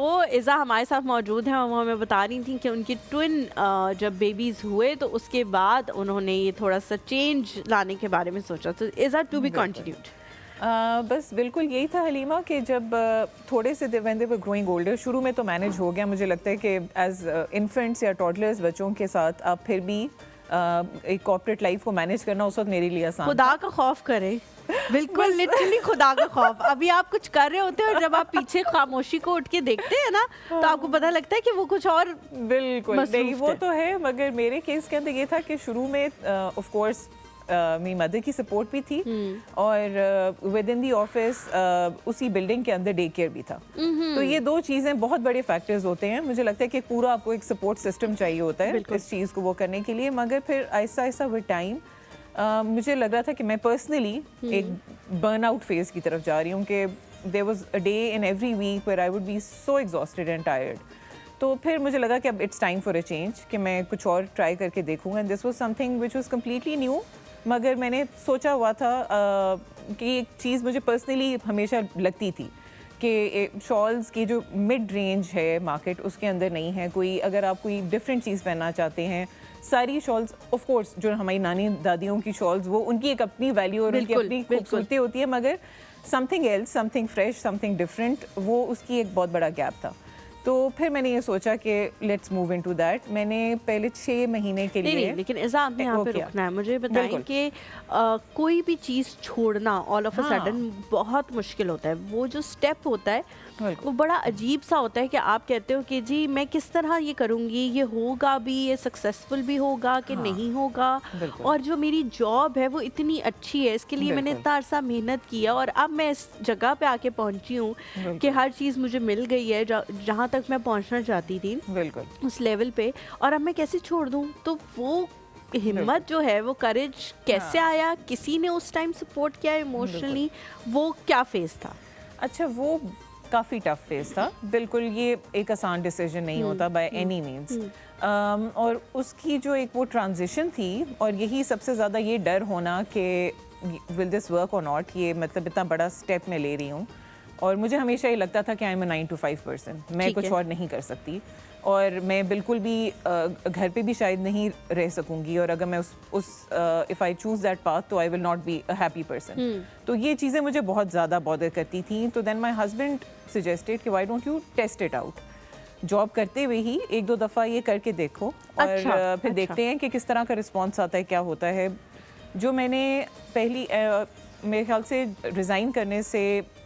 वो इज़ा हमारे साथ मौजूद हैं और वो हमें बता रही थी कि उनकी ट्विन जब बेबीज़ हुए तो उसके बाद उन्होंने ये थोड़ा सा चेंज लाने के बारे में सोचा। तो इज़ा टू बी कंटिन्यूड। बस बिल्कुल यही था हलीमा कि जब थोड़े से when they were growing older, शुरू में तो मैनेज हो गया। मुझे लगता है कि एज इन्फेंट्स या टॉडलर्स बच्चों के साथ आप फिर भी एक कॉर्पोरेट लाइफ को मैनेज करना उस वक्त मेरे लिए आसान। खुदा का खौफ करें, बिल्कुल लिटरली खुदा का खौफ। अभी आप कुछ कर रहे होते हैं और जब आप पीछे खामोशी को उठ के देखते हैं ना तो आपको पता लगता है कि वो कुछ और बिल्कुल नहीं, वो तो है। मगर मेरे केस के अंदर ये था कि शुरू में ऑफ कोर्स मेरी मदर की सपोर्ट भी थी और विद इन दी ऑफिस उसी बिल्डिंग के अंदर डे केयर भी था। तो ये दो चीज़ें बहुत बड़े फैक्टर्स होते हैं। मुझे लगता है कि पूरा आपको एक सपोर्ट सिस्टम चाहिए होता है इस चीज़ को वो करने के लिए। मगर फिर आहिस्ता आहिस्ता विद टाइम मुझे लग रहा था कि मैं पर्सनली एक बर्नआउट फेज की तरफ जा रही हूँ कि there was a day in every week where I would be so exhausted and tired. तो फिर मुझे लगा कि अब it's time for a change, कि मैं कुछ और ट्राई करके देखूँगा। And this was something which was completely new. मगर मैंने सोचा हुआ था कि एक चीज़ मुझे पर्सनली हमेशा लगती थी कि शॉल्स की जो मिड रेंज है मार्केट उसके अंदर नहीं है कोई। अगर आप कोई डिफरेंट चीज़ पहनना चाहते हैं, सारी शॉल्स ऑफ कोर्स जो हमारी नानी दादियों की शॉल्स वो उनकी एक अपनी वैल्यू और उनकी अपनी खूबसूरती होती है, मगर something else, something fresh, something different, वो उसकी एक बहुत बड़ा गैप था। तो फिर मैंने ये सोचा कि लेट्स मूव इनटू दैट। मैंने पहले 6 महीने के लिए नहीं, लेकिन इज़ा आपने यहाँ पे रुकना है। मुझे बताएं कि कोई भी चीज़ छोड़ना ऑल ऑफ अ सडन बहुत मुश्किल होता है। वो जो स्टेप होता है वो बड़ा अजीब सा होता है कि आप कहते हो कि जी मैं किस तरह ये करूँगी, ये होगा भी, ये सक्सेसफुल भी होगा कि नहीं होगा। और जो मेरी जॉब है वो इतनी अच्छी है, इसके लिए मैंने इतना अरसा मेहनत किया और अब मैं इस जगह पे आके पहुँची हूँ कि हर चीज़ मुझे मिल गई है जहाँ तक मैं पहुँचना चाहती थी, बिल्कुल उस लेवल पे, और अब मैं कैसे छोड़ दूँ। तो वो हिम्मत जो है, वो करेज कैसे आया, किसी ने उस टाइम सपोर्ट किया इमोशनली, वो क्या फेस था? अच्छा, वो काफ़ी टफ फेज था। बिल्कुल ये एक आसान डिसीजन नहीं होता बाय एनी मीन्स। और उसकी जो एक वो ट्रांजिशन थी, और यही सबसे ज़्यादा ये डर होना कि विल दिस वर्क और नॉट, ये मतलब इतना बड़ा स्टेप मैं ले रही हूँ। और मुझे हमेशा ये लगता था कि I am a 9 to 5 person, मैं कुछ और नहीं कर सकती और मैं बिल्कुल भी घर पे भी शायद नहीं रह सकूंगी। और अगर मैं उस if I choose that path तो I will not be a happy person. तो ये चीज़ें मुझे बहुत ज़्यादा बॉदर करती थी। तो देन माई हस्बैंड सजेस्टेड कि why don't you test it out, job करते हुए ही 1-2 दफ़ा ये करके देखो और फिर देखते हैं कि किस तरह का रिस्पॉन्स आता है, क्या होता है। जो मैंने पहली मेरे ख्याल से रिज़ाइन करने से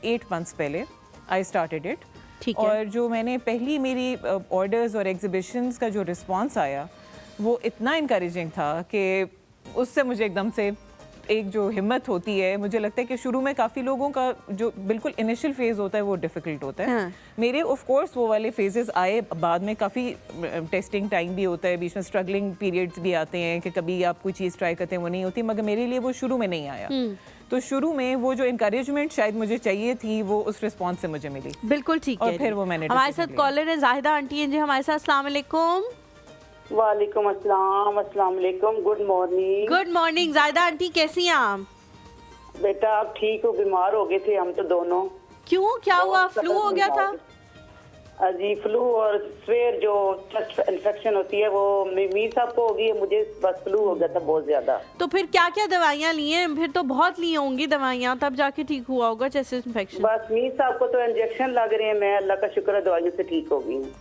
8 months पहले आई स्टार्टेड इट। और जो मैंने पहली मेरी ऑर्डर्स और एग्जीबिशंस का जो रिस्पांस आया वो इतना इनकरेजिंग था कि उससे मुझे एकदम से एक जो हिम्मत होती है, मुझे लगता है कि शुरू में काफ़ी लोगों का जो बिल्कुल इनिशियल फेज़ होता है वो डिफ़िकल्ट होता है। मेरे ऑफ कोर्स वो वाले फेजेस आए, बाद में काफ़ी टेस्टिंग टाइम भी होता है, बीच में स्ट्रगलिंग पीरियड्स भी आते हैं कि कभी आप कोई चीज़ ट्राई करते हैं वो नहीं होती, मगर मेरे लिए वो शुरू में नहीं आया। तो शुरू में वो जो इनकरेजमेंट शायद मुझे चाहिए थी वो उस रिस्पॉन्स से मुझे मिली। बिल्कुल ठीक है। और फिर वो मैंने हमारे साथ कॉलर है जाहिदा आंटी हैं जी हमारे साथ। अस्सलाम वालेकुम। वालेकुम अस्सलाम, अस्सलाम वालेकुम, good morning. Good morning Zahida aunty, कैसी हैं आप? बेटा आप ठीक हो? बीमार हो गए थे हम तो दोनों। क्यों, क्या हुआ? फ्लू हो गया था? जी फ्लू और स्वेयर जो चेस्ट इन्फेक्शन होती है वो मीर साहब को होगी, मुझे बस फ्लू हो गया था बहुत ज्यादा। तो फिर क्या क्या दवाइयाँ ली हैं? फिर तो बहुत ली होंगी दवाइयाँ, तब जाके ठीक हुआ होगा चेस्ट इन्फेक्शन। बस मीर साहब को तो इंजेक्शन लग रहे हैं, मैं अल्लाह का शुक्र है दवाइयों से ठीक हो गई हूँ।